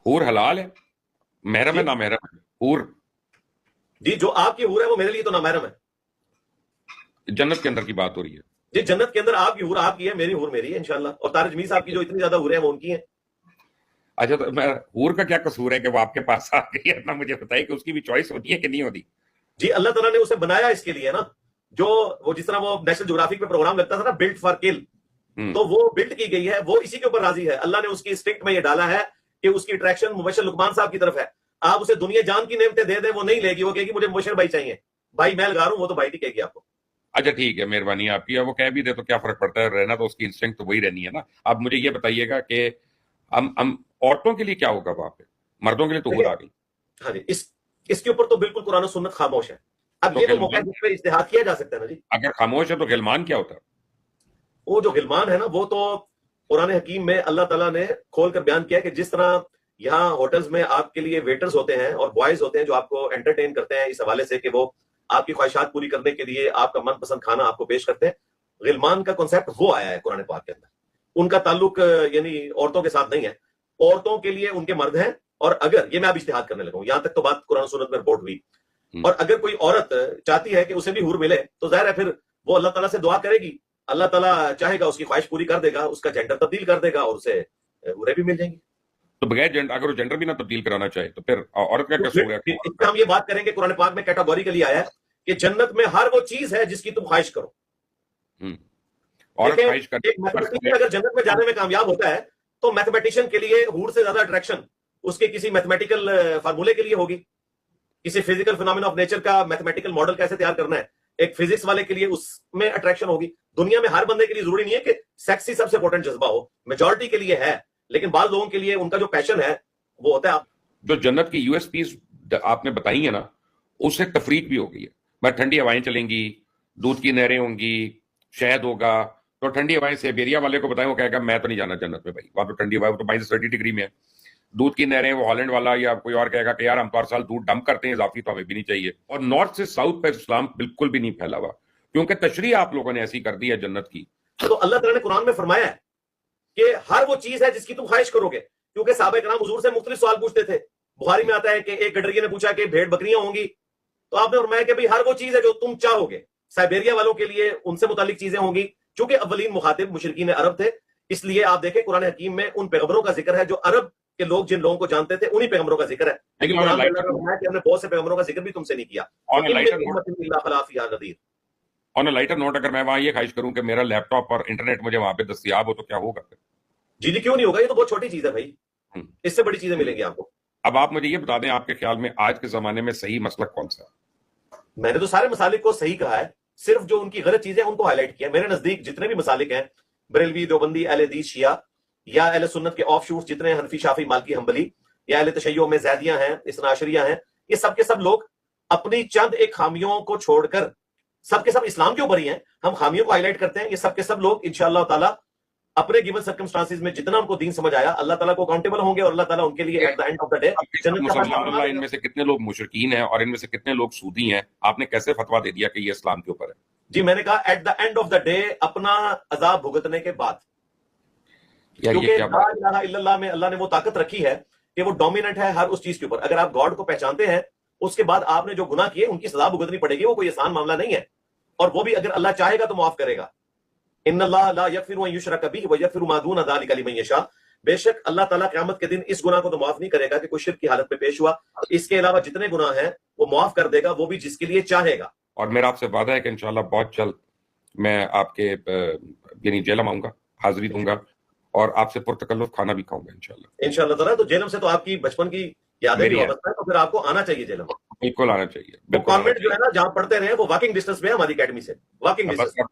حور حلال ہے، محرم ہے جی نامحرم ہے؟ حور جی جو آپ کی حور ہے وہ میرے لیے تو نامحرم ہے. جنت کے اندر کی بات ہو رہی ہے. جی جنت کے اندر آپ کی حور آپ کی ہے، میری حور میری ہے انشاءاللہ. اور طارق جمیل صاحب کی جو اتنی زیادہ حوریں ہیں وہ ان کی ہیں. اچھا تو میں حور کا کیا قصور ہے کہ وہ آپ کے پاس آ گئی ہے؟ اتنا مجھے بتائیے کہ اس کی بھی چوائس ہوتی ہے کہ نہیں ہوتی؟ جی اللہ تعالیٰ نے اسے بنایا اس کے لیے نا، جو وہ جس طرح وہ نیشنل جغرافک پہ پروگرام لگتا تھا نا، بلٹ فار کل، تو وہ بلٹ کی گئی ہے، وہ اسی کے اوپر راضی ہے. اللہ نے اس کی انسٹنکٹ میں یہ ڈالا ہے کہ اس کی اٹریکشن مبشر لقمان صاحب کی طرف ہے. آپ اسے دنیا جان کی نعمتیں دے دیں وہ نہیں لے گی، وہ کہے گی مجھے مبشر بھائی چاہیے. بھائی میں لگا رہا ہوں، وہ تو بھائی نہیں کہے گی آپ کو. اچھا ٹھیک ہے، مہربانی آپ کی. وہ کہہ بھی دے تو کیا فرق پڑتا ہے، رہنا تو اس کی انسٹنکٹ تو وہی رہنی ہے نا. اب مجھے یہ بتائیے گا کہ ہم عورتوں کے لیے کیا ہوگا وہاں پہ؟ مردوں کے لیے تو حور آ گئی. ہاں جی اس کے اوپر تو بالکل قرآن و سنت خاموش ہے. اب تو یہ تو موقع ہے غلمان، جس پہ اجتہاد کیا جا سکتا ہے نا جی. اگر خاموش ہے تو غلمان کیا ہوتا ہے؟ وہ جو غلمان ہے نا، وہ تو قرآن حکیم میں اللہ تعالیٰ نے کھول کر بیان کیا کہ جس طرح یہاں ہوٹلز میں آپ کے لیے ویٹرز ہوتے ہیں اور بوائز ہوتے ہیں جو آپ کو انٹرٹین کرتے ہیں اس حوالے سے کہ وہ آپ کی خواہشات پوری کرنے کے لیے آپ کا من پسند کھانا آپ کو پیش کرتے ہیں. غلمان کا کنسیپٹ وہ آیا ہے قرآن پاک کے اندر. ان کا تعلق یعنی عورتوں کے ساتھ نہیں ہے، عورتوں کے لیے ان کے مرد ہیں. اور اگر یہ میں اب اجتہاد کرنے لگا ہوں، یہاں تک تو بات قرآن سنت میں رپورٹ ہوئی، اور اگر کوئی عورت چاہتی ہے کہ اسے بھی حور ملے تو ظاہر ہے پھر وہ اللہ تعالیٰ سے دعا کرے گی، اللہ تعالیٰ چاہے گا اس کی خواہش پوری کر دے گا، اس کا جینڈر تبدیل کر دے گا اور اسے حوریں بھی مل جائیں گی. تو بغیر جنڈر، اگر وہ جنڈر بھی نہ تبدیل کرانا چاہے تو پھر عورت کا قصور ہے؟ اس پہ ہم یہ بات کریں گے قرآن پاک میں کیٹاگوریکلی آیا ہے کہ جنت میں ہر وہ چیز ہے جس کی تم خواہش کرو. عورت خواہش ایک میتھمیٹیشین اگر جنت میں جانے میں کامیاب ہوتا ہے تو میتھمیٹیشین کے لیے حور سے زیادہ اٹریکشن اس کے کسی میتھمیٹیکل فارمولے کے لیے ہوگی، کسی فزیکل فینومینا آف نیچر کا میتھمیٹیکل ماڈل کیسے تیار کرنا ہے، ایک فزکس والے کے لیے اس میں اٹریکشن ہوگی. دنیا میں ہر بندے کے لیے ضروری نہیں ہے کہ سیکس ہی سب سے امپورٹنٹ جذبہ ہو، میجورٹی کے لیے ہے، لیکن بعض لوگوں کے لیے ان کا جو پیشن ہے وہ ہوتا ہے. جو جنت کی یو ایس پیز آپ نے بتائی ہیں نا، اس سے تفریق بھی ہو گئی ہے. میں ٹھنڈی ہوائیں چلیں گی، دودھ کی نہریں ہوں گی، شہد ہوگا. تو ٹھنڈی ہوائیں سائبیریا والے کو بتائیں، وہ کہے گا میں تو نہیں جانا جنت میں بھائی، وہاں تو ٹھنڈی ہوائیں، وہ تو -30 ڈگری میں ہے. دودھ کی نہریں وہ ہالینڈ والا یا کوئی اور کہے گا کہ یار ہم تو ہر سال دودھ ڈمپ کرتے ہیں اضافی، تو ہمیں بھی نہیں چاہیے. اور نارتھ سے ساؤتھ پہ اسلام بالکل بھی نہیں پھیلا ہوا، کیونکہ تشریح آپ لوگوں نے ایسی کر دی ہے جنت کی. تو اللہ تعالیٰ نے قرآن میں فرمایا ہے کہ ہر وہ چیز ہے جس کی تم خواہش کرو گے، کیونکہ صحابہ کرام حضور سے مختلف سوال پوچھتے تھے. بخاری میں آتا ہے کہ ایک گڈریے نے پوچھا کہ بھیڑ بکریاں ہوں گی، تو آپ نے فرمایا کہ بھئی ہر وہ چیز ہے جو تم چاہو گے. سائبیریا والوں کے لیے ان سے متعلق چیزیں ہوں گی، چونکہ اولین مخاطب مشرکین عرب تھے، اس لیے آپ دیکھیں قرآن حکیم میں ان پیغمبروں کا ذکر ہے جو عرب کے لوگ جن لوگوں کو جانتے تھے انہی پیغمبروں کا ذکر ہے. لیکن قرآن میں اللہ نے فرمایا کہ ہم نے بہت سے پیغمبروں کا ذکر بھی تم سے نہیں کیا. آن اے لائٹر نوٹ، اگر میں وہاں یہ خواہش کروں کہ میرا لیپ ٹاپ اور انٹرنیٹ مجھے وہاں پہ دستیاب ہو تو کیا ہوگا پھر؟ جی کیوں نہیں ہوگا، یہ تو بہت چھوٹی چیز ہے بھائی، اس سے بڑی چیزیں ملیں گی آپ کو. اب آپ مجھے یہ بتا دیں، آپ کے خیال میں آج کے زمانے میں صحیح مسلک کون سا ہے؟ میں نے تو سارے مسالک کو صحیح کہا ہے، صرف جو ان کی غلط چیزیں ان کو ہائی لائٹ کیا. میرے نزدیک جتنے بھی مسالک ہیں، بریلوی، دیوبندی، اہل حدیث، شیعہ یا اہل سنت کے آف شوٹس جتنے حنفی، شافعی، مالکی، حنبلی یا اہل تشیع میں زیدیاں ہیں، اثنا عشریہ ہیں، یہ سب کے سب لوگ اپنی چند ایک خامیوں کو چھوڑ کر، سب کے سب اسلام کے اوپر ہی ہیں، ہم خامیوں کو ہائی لائٹ کرتے ہیں. یہ سب کے سب لوگ انشاءاللہ تعالی اپنے گیون سرکمسٹانسز میں جتنا ان کو دین سمجھ آیا اللہ تعالیٰ کو اکاؤنٹیبل ہوں گے، اور اللہ تعالیٰ ان کے لیے at the end of the day مسلمان اللہ ان میں سے کتنے لوگ مشرکین ہیں اور ان میں سے کتنے لوگ سودی ہیں؟ آپ نے کیسے فتویٰ دے دیا کہ یہ اسلام کے اوپر ہے؟ جی میں نے کہا at the end of the day, اپنا عذاب بھگتنے کے بعد. کیونکہ لا الہ الا اللہ میں اللہ نے وہ طاقت رکھی ہے کہ وہ ڈومیننٹ ہے ہر اس چیز کے اوپر. اگر آپ گاڈ کو پہچانتے ہیں، اس کے بعد آپ نے جو گناہ کیے ان کی سزا بھگتنی پڑے گی. وہ کوئی آسان معاملہ نہیں ہے، اور وہ بھی اگر اللہ چاہے گا تو معاف کرے گا. ان اللہ لا یغفر ان یشرک بہ ویغفر ما دون ذلک لمن یشاء. بے شک اللہ تعالیٰ قیامت کے دن اس گناہ کو تو معاف نہیں کرے گا کہ کوئی شرک کی حالت میں پیش ہوا، اس کے علاوہ جتنے گناہ ہیں وہ معاف کر دے گا، وہ بھی جس کے لیے چاہے گا. اور میرا آپ سے وعدہ ہے کہ انشاءاللہ بہت جلد میں آپ کے یعنی جیلم آؤں گا، حاضری دوں گا، اور آپ سے پرتکلف کھانا بھی کھاؤں گا انشاءاللہ تعالیٰ. تو جیلم سے تو آپ کی بچپن کی یادیں بھی وابستہ ہے، تو پھر آپ کو آنا چاہیے جیلم. بالکل آنا چاہیے. کانوینٹ جو ہے نا جہاں پڑھتے رہے وہ واکنگ ڈسٹینس پہ ہے ہماری اکیڈمی سے، واکنگ ڈسٹینس.